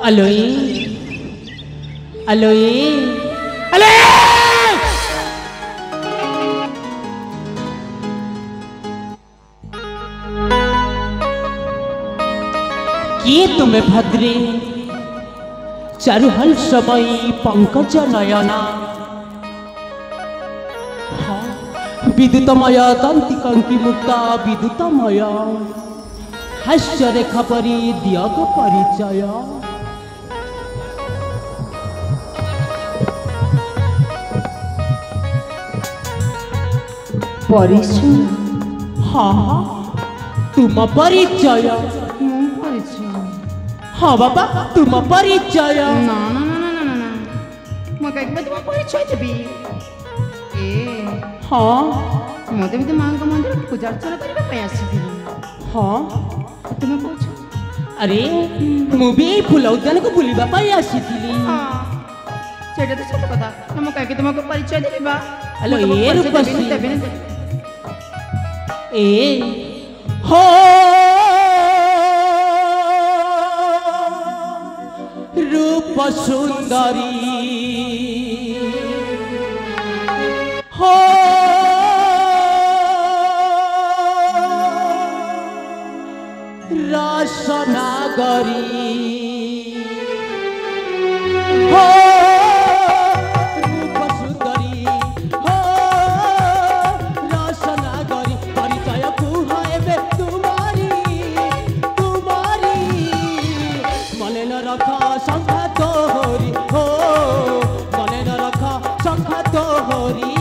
Alloy alloy alloy किए तुम्हें भद्रे चारुहल समय पंकज नयना विद्युतमय दंतिकंकी मुक्ता विद्युतमय हास्य रेखा परी दियग परिचय परिचय हाँ हाँ तुम परिचय हाँ बाबा तुम परिचय ना ना ना ना ना ना मैं कहीं तुम परिचय देबी ए हाँ मते भी मां का मंदिर पूजा अर्चना करबा पे आसी हाँ तुम्हें पूछ अरे मुझे फूल उद्यान को बुलवा पाई आसी हां सेटा तो सत कथा हम कहीं तुमको परिचय देबा हेलो ये रूपसी ए हो रूप सुंदरी हो रसनागरी हो रूप सुंदरी हो रसनागरी परिचय कुहाएबे तुम्हारी तुम्हारी मने न रखा संख्या तोहरी हो मने न रखा संख्या तोहरी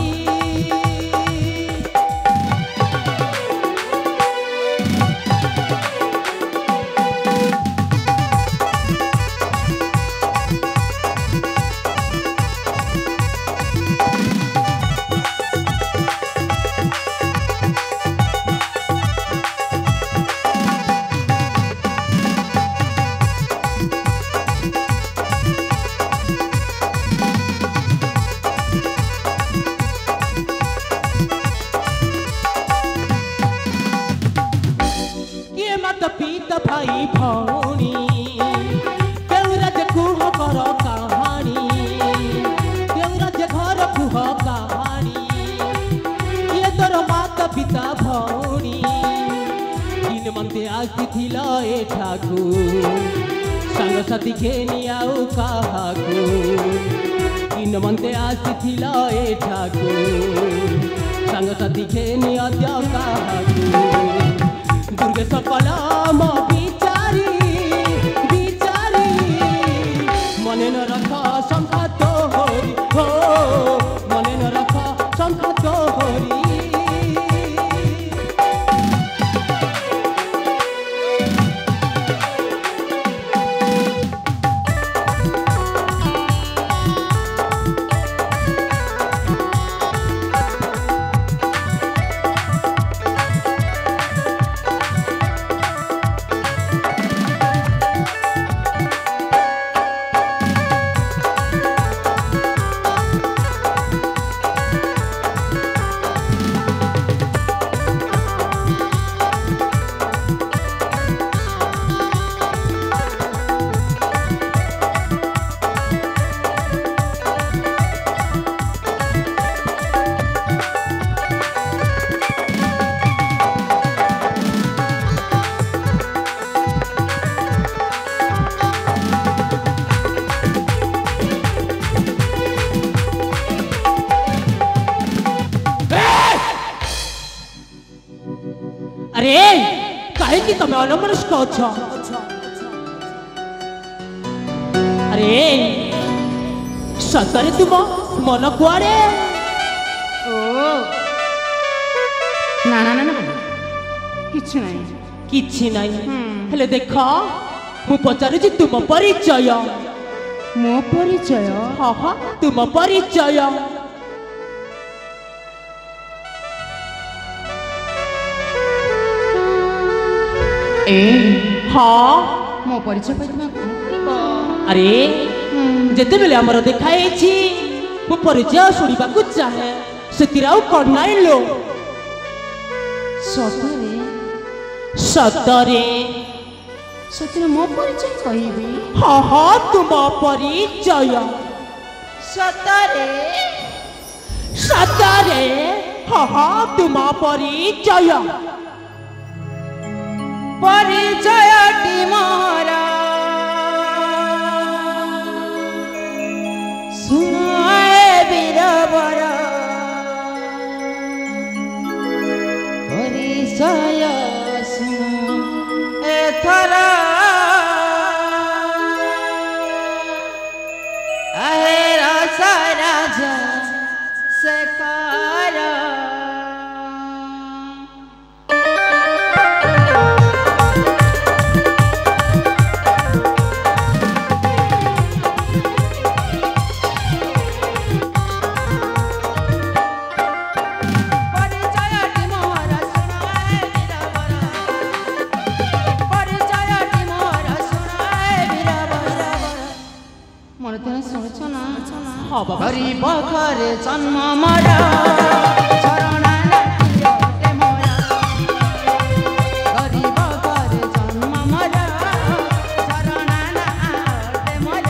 भाई भौणी देवराज कुह कर कहानी देवराज घर कुह कहानी ये तोर माता पिता भौणी दिन मंते आसी एठाकू संग साथी घेनी आउ काहाकू दिन मंते आसी एठाकू संग साथी घेनी अद्य काहाकू दुर्गे सकल मो बिचारी बिचारी मने न रख संख्या तोहरी हो मने न रख संख्या तोहरी अरे कहे कि तुम अनमनस्क अच्छा अरे सतरे तुम मन कुआड़े ओ ना ना ना ना किछि नहीं किछि नहीं हेले देखा मु पचारे जी तुम परिचय मो परिचय हाँ हाँ तुम परिचय ए हाँ मो परिचय अरे जिते बेले आमर देखाई मो परिचय शुणा चाहे से कौन नाई लो सतरे सतरे ସେଥିରେ ମୋ ପରିଚୟ କହିବି। हाँ हाँ तुम परिचय ସତରେ सतरे हाँ हाँ तुम परिचय ପରିଚୟଟି ମୋର ଶୁଣ ଏ ବୀରବର ପରିଚୟ ଶୁଣ ଏଥର ଆହେ ରସ ରାଜା ସେ କର हाँ बाबा गरीब घरे जन्म मोर चरणा नाट्यते मोर गरीब घरे जन्म मोर चरणा नाट्यते मोर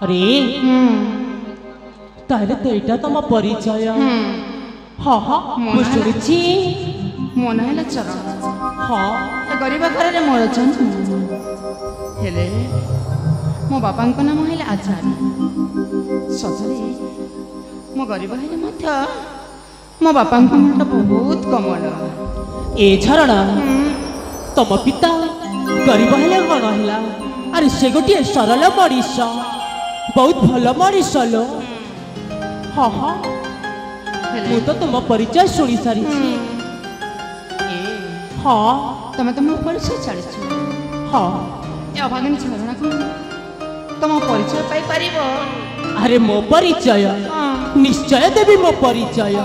अरे ताहले तो एटा तुम परिचय हाँ हाँ मुझे शुणुची मन है चरण हाँ ए गरीब घरे मोर जन्म हेले मो बापा नाम है आचार्य सजरे मो गरीब हेले मध्य मो बापा मुंड बहुत कमल ए झरणा तुम पिता गरीब हेले कौन है अरे से गोटे सरल मनीष बहुत भल मनीष लो हाँ हाँ मु तो तुम परिचय शुणी सारी हाँ तमे तो मो परिचय छाड़ीछ हाँ ए अभागिनी झरणा को तुम परिचय पाई परिबो अरे मो परिचय निश्चय देवी मो परिचय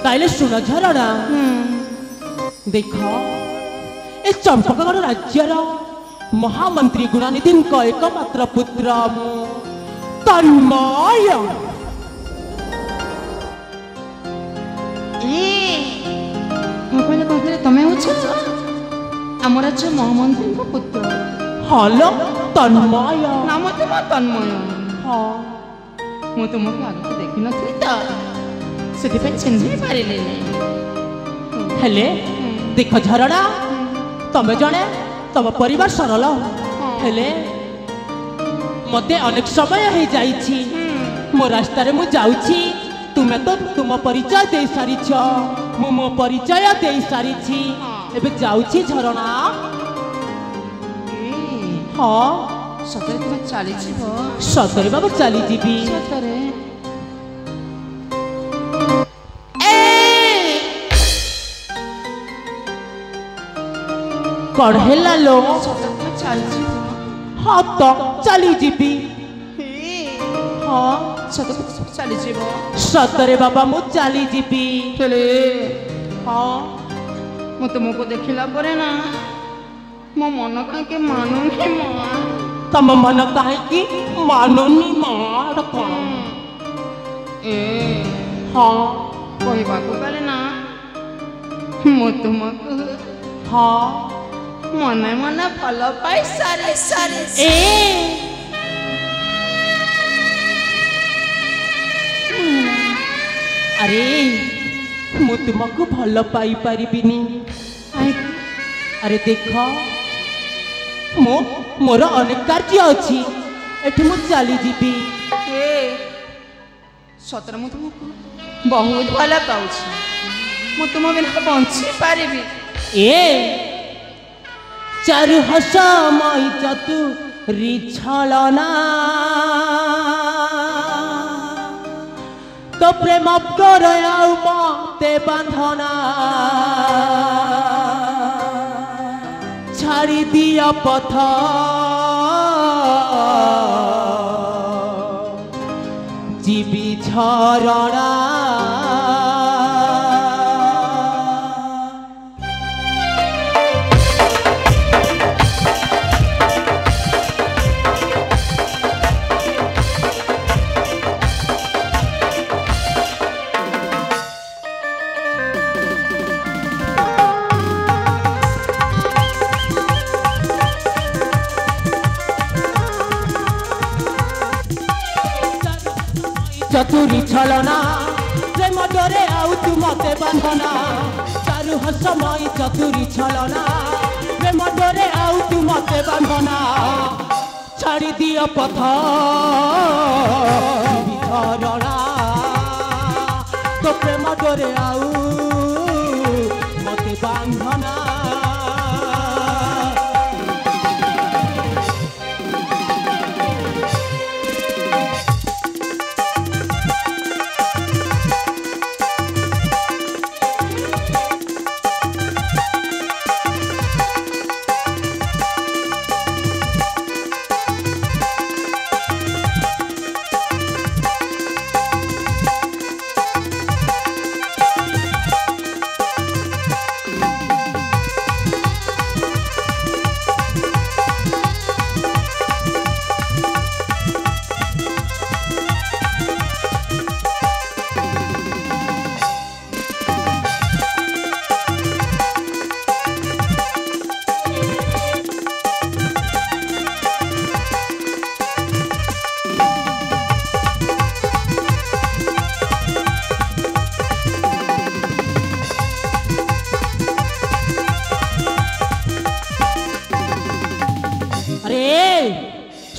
ताइले सुन झरणा देख ए चंपकगढ़ राज्यर महामंत्री गुणानिधि एकमात्र पुत्र तन्मय तमें आम राज्य महामंत्री पुत्र हलो तन्मय नाम तुम तन्मय हाँ मु तुमको आगे देखी नी तो से चिन्ह पारे हेले देख झरणा तमें जने तम परिवार सरल हेले मते अनेक समय हो जाइछि मो रास्ता रे मु जाउछि तुमे तो तुम परिचय दे सारिछ मु मो परिचय दे सारिछि एबे जाउछि झरणा हाँ सतरे तुम चली सतरे बाबू चली जीवी सतरे कढ़ेला लो हाँ तो चली जीवी हाँ चली सतरे बाबा मु चली जीवी हाँ मु तुमको देखला परे ना मो मन कहीं मानुनी माँ तम मन कहीं मानुनी माँ हाँ कहवा गले ना मु तुमको हाँ मने मने फल पाई सारे सारे अरे मु तुमको भल पाई पारिबिनी अरे देख मोर अनेक कार्य अच्छी एठी मु चली जीवी सतरे मु तुमको बहुत भल पाउछि ମୁଁ ତୁମ ବିନା ବଞ୍ଚି ପାରିବି। ଏ ଚାରୁ ହସ ମଇ ଚତୁରୀ ଛଳନା তো প্রেম করে আউ মতে বাঁধনা ছাড়ি দিয়া পথ জীবি ঝরণা চতুরি ছলনা প্রেম ডরে আউ তু মতে বাঁধনা চারু হসময় চতুরি ছলনা প্রেম ডরে আউ তু মতে বাঁধনা ছাড়ি দিও পথ বিধরণা তো প্রেম ডরে আউ মতে বাঁধনা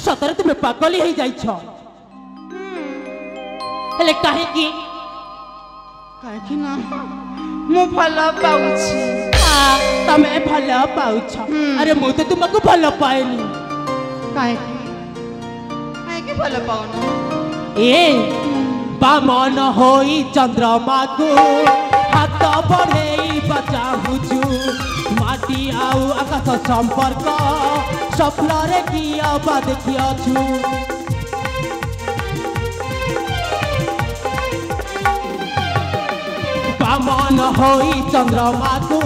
सतरे तुम्हें पागल ही जाइछ हेले काहेकि काहेकि ना मु भल पाउछि तमे भल पाउछ अरे मु तो तुमको भल पाएनी काहेकि काहेकि भल पाउनो ए बामन होई चंद्रमा को हाथ बढ़ेई बचाहुछु माटी आउ आकाश संपर्क स्वप्न रे किया बा देखियाछु बामन होई चंद्रमा को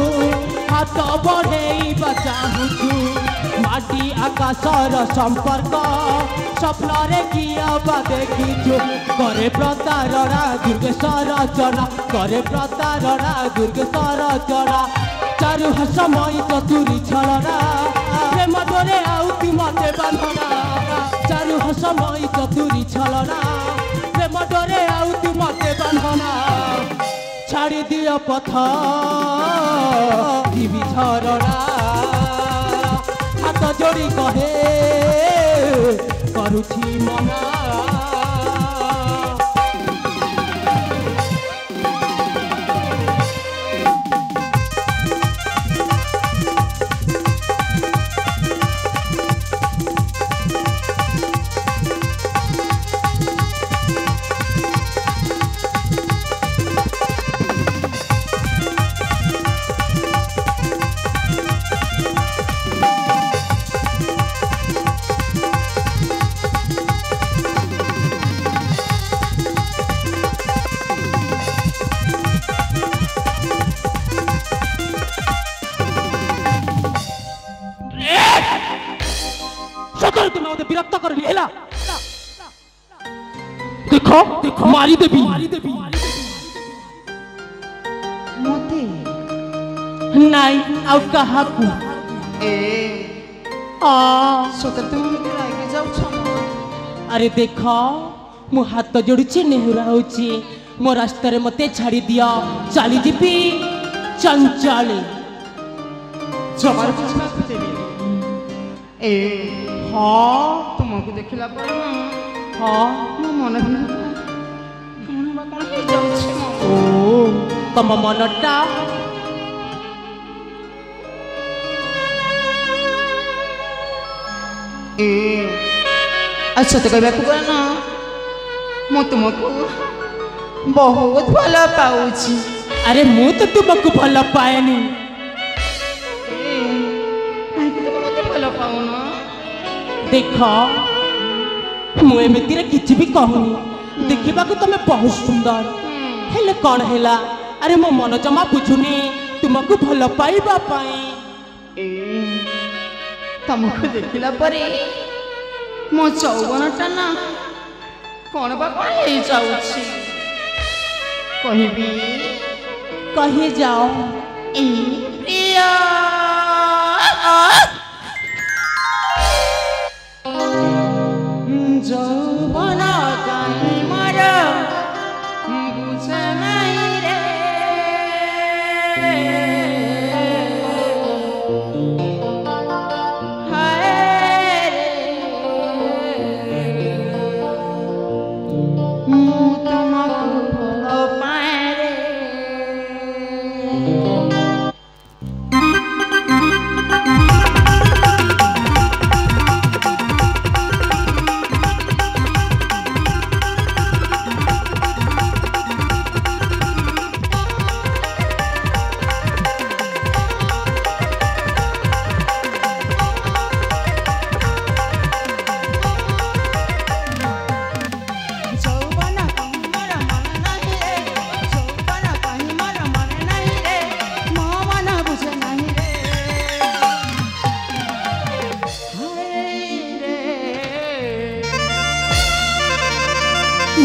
हाथ बढ़ेई बचाहुछु माटी आकाशर संपर्क स्वप्न रे किया बा देखिछु करे प्रतारणा दुर्गेश्वर चना करे प्रतारणा दुर्गेश्वर चना चारु हसमय चतुरी छलना प्रेम डोरे आउ तु मते बांधना चारु हसमय चतुरी छलना प्रेम डोरे आउ तु मते बांधना छाड़ी दियो पथ जीवी झरना हाथ जोड़ी कहे करुछि मना विरक्त कर लिया देखो देखो मारी देवी मोते नहीं आउ कहा को ए सतर तुम मते लागे जाउ छ अरे देखो मु हाथ जोड़ुची नेहुरा होची मो रास्ता रे मते छाड़ी दिया चली जीपी चंचली जबर बुझना देवी ए हाँ तुमको देखला पर हाँ मो मन भी कौन बा कौन हो जाउछ ओ ତମ ମନଟା ସତ କହିବାକୁ କଣ ମୁଁ ତୁମକୁ ବହୁତ ଭଲ ପାଉଛି। ଆରେ ମୁଁ ତ ତୁମକୁ ଭଲ ପାଏନି। ଭଲ ପାଉନ ଦେଖ ମୁଁ ଏମିତିରେ କିଛି ବି କହୁନି। ଦେଖିବାକୁ ତମେ ବହୁତ ସୁନ୍ଦର, ହେଲେ କଣ ହେଲା? ଆରେ ମୋ ମନ ଜମା ବୁଝୁନି ତୁମକୁ ଭଲ ପାଇବା ପାଇଁ। ତମକୁ ଦେଖିଲା ପରେ ମୋ ଯୌବନଟା ନା କଣ ବା କଣ ହେଇଯାଉଛି। କହିବି କହିଯାଅ। ପ୍ରିୟ ଯୌବନ କାହିଁ ମୋର ବୁଝ ନାହିଁ ରେ।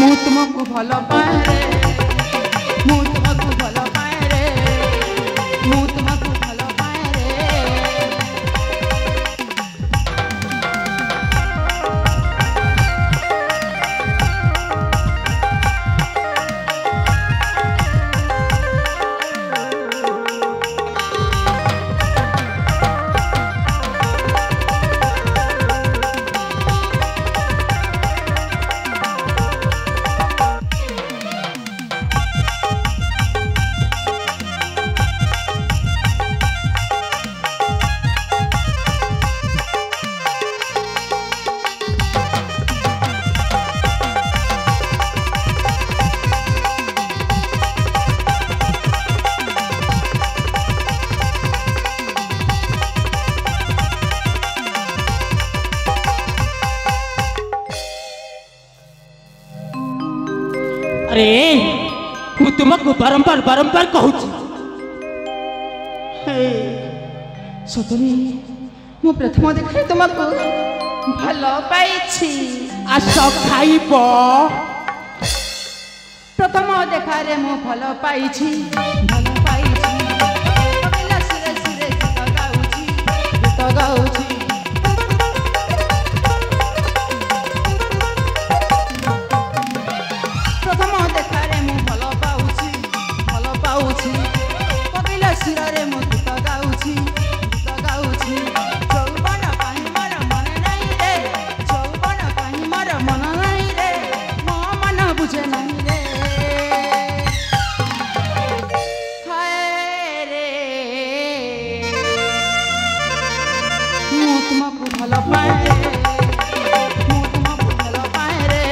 ମୁଁ ତୁମକୁ ଭଲ ପାଏ ରେ, ମୁଁ ତୁମକୁ ଭଲ ପାଏ ରେ, ମୁଁ ତୁମକୁ ଭଲ ପାଏ ରେ। अरे ମୁଁ ତୁମକୁ ବାରମ୍ବାର ବାରମ୍ବାର କହୁଛି। ସତରେ ମୁଁ ପ୍ରଥମ ଦେଖାରେ ତୁମକୁ ଭଲ ପାଇଛି। ଆସ ଖାଇବ। ପ୍ରଥମ ଦେଖାରେ ମୁଁ ଭଲ ପାଇଛି, ଭଲ ପାଇଛି। ଶିରେ ଶିରେ ଗୀତ ଗାଉଛି, ଗୀତ ଗାଉଛି। ପ୍ରଥମ ଦେଖାରେ ମୁଁ ଭଲ ପାଉଛି, ଭଲ ପାଉଛି। କବିଲା ଶିରରେ ମୁଁ ଗୀତ ଗାଉଛି, ଗୀତ ଗାଉଛି। ଯୌବନ କାହିଁ ମୋର ମନେ ନାହିଁ ରେ, ଯୌବନ କାହିଁ ମୋର ମନ ନାହିଁ ରେ, ମୋ ମନ ବୁଝେ ନାହିଁ ରେ। ହାୟ ରେ ମୁଁ ତୁମକୁ ଭଲ ପାଏ ରେ, ମୁଁ ତୁମକୁ ଭଲ ପାଏ ରେ,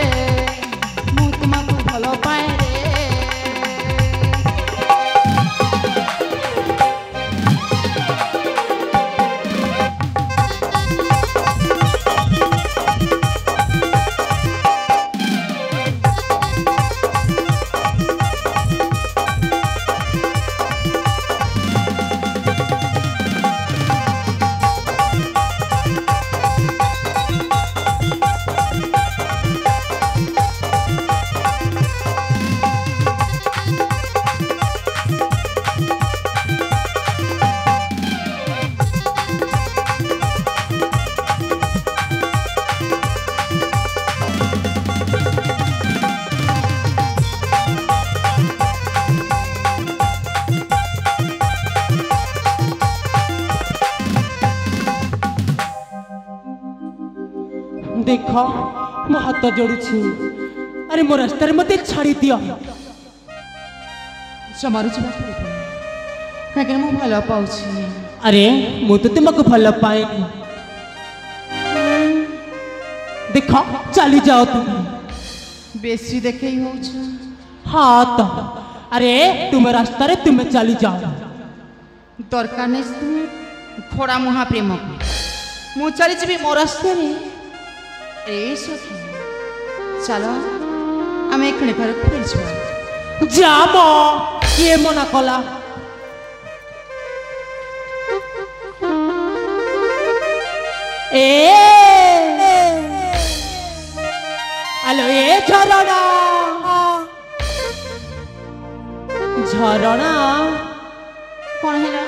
ମୁଁ ତୁମକୁ ଭଲ ପାଏ ରେ। देख मो हाथ जोड़ुछि। अरे मो रास्तार मते छाड़ी दियो। ଜମାରୁ ଯିବାକୁ ଦେବିନି କାହିଁକିନା ମୁଁ ଭଲ ପାଉଛି। अरे मु तो तुमको भल पाएनी देख चली जाओ तुम ବେଶୀ ଦେଖେଇ ହଉଛ। हाँ तो अरे तुम रास्ता रे तुम चली जाओ ଦରକାର ନାହିଁ ତୁମେ ଘୋଡ଼ା ମୁହାଁ ପ୍ରେମକୁ ମୁଁ ଚାଲିଯିବି ମୋ ରାସ୍ତାରେ। ଏ ସଖୀ ଚାଲ ଆମେ ଏକ୍ଷଣି ଘରକୁ ଫେରିଯିବା। जाम किए मना कला हेलो ए झरणा झरणा କ'ଣ ହେଲା?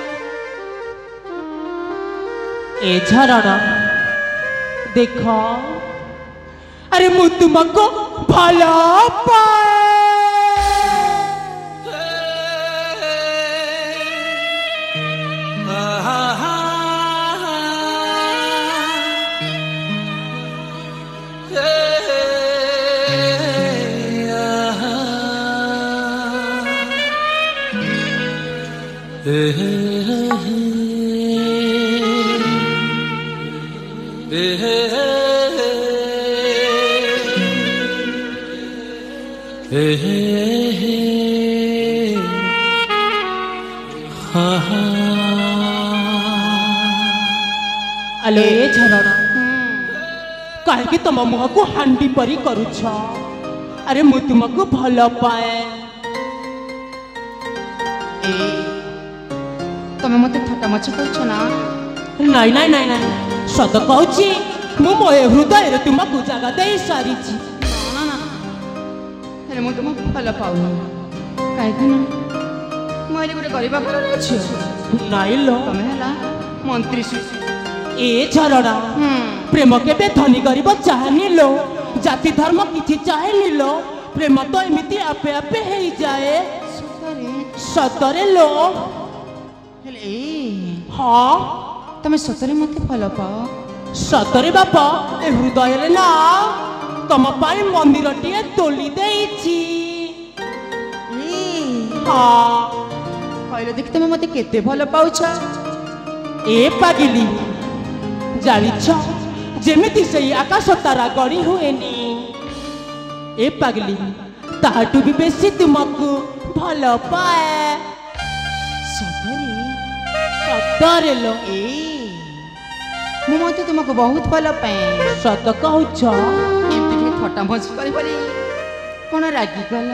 ए झरणा देख अरे मु तुमको भला पाए अलो ए झरणा कहीं तुम मुह को हांडी परी करुछ अरे मु तुमको भल पाए। ତମେ ମୋତେ ଥଟ୍ଟା ମଛ କରୁଛ ନା? ନାଇଁ ନାଇଁ ନାଇଁ ନାଇଁ ସତ କହୁଛି ମୁଁ ମୋ ଏ ହୃଦୟରେ ତୁମକୁ ଜାଗା ଦେଇ ସାରିଛି। ନା ନା ହେଲେ ମୁଁ ତୁମକୁ ଭଲ ପାଉନି କାହିଁକି ନା ମୁଁ ଏଠି ଗୋଟେ ଗରିବ ଘରର ଝିଅ। ନାଇଁ लो ତମେ ହେଲା ମନ୍ତ୍ରୀ। ए झरणा प्रेम केबे धनी गरीब चाहनी लो जाति धर्म किछि चाहेनी लो प्रेम तो एमिति आपे आपे हे जाए सतरे लो। हेले हाँ तमे सतरे मते भल पाओ? सतरे बापा ए हृदय रे ना तम पाई मंदिर टिए तोली देइछि। हाँ कहले देख तमे मते केते भल पाउछ? ए पागिली जानिछ जेमिति से आकाश तारा गड़ी हुएनी ए पागली ताटू भी बेसी तुमको भल पाए। सतरे लो मु मते तुमको बहुत भल पाए। सत कहूछ एमती के थट्टा मस्ती करी परी कोन रागी गल?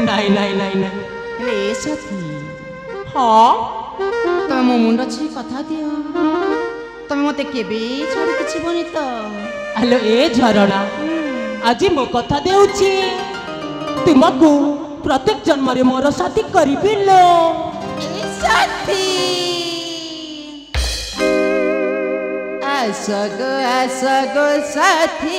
नाई नाई नाई नाई हेले ए साथी हाँ तमे मो मुंड छी कथा दियो तमे मते केबे छोड़ी किछि बनी तो। हेलो ए झरणा आज मो कथा देउछि तुमको प्रत्येक जन्म रे मोर साथी करिबि लो। ए साथी आसगो साथी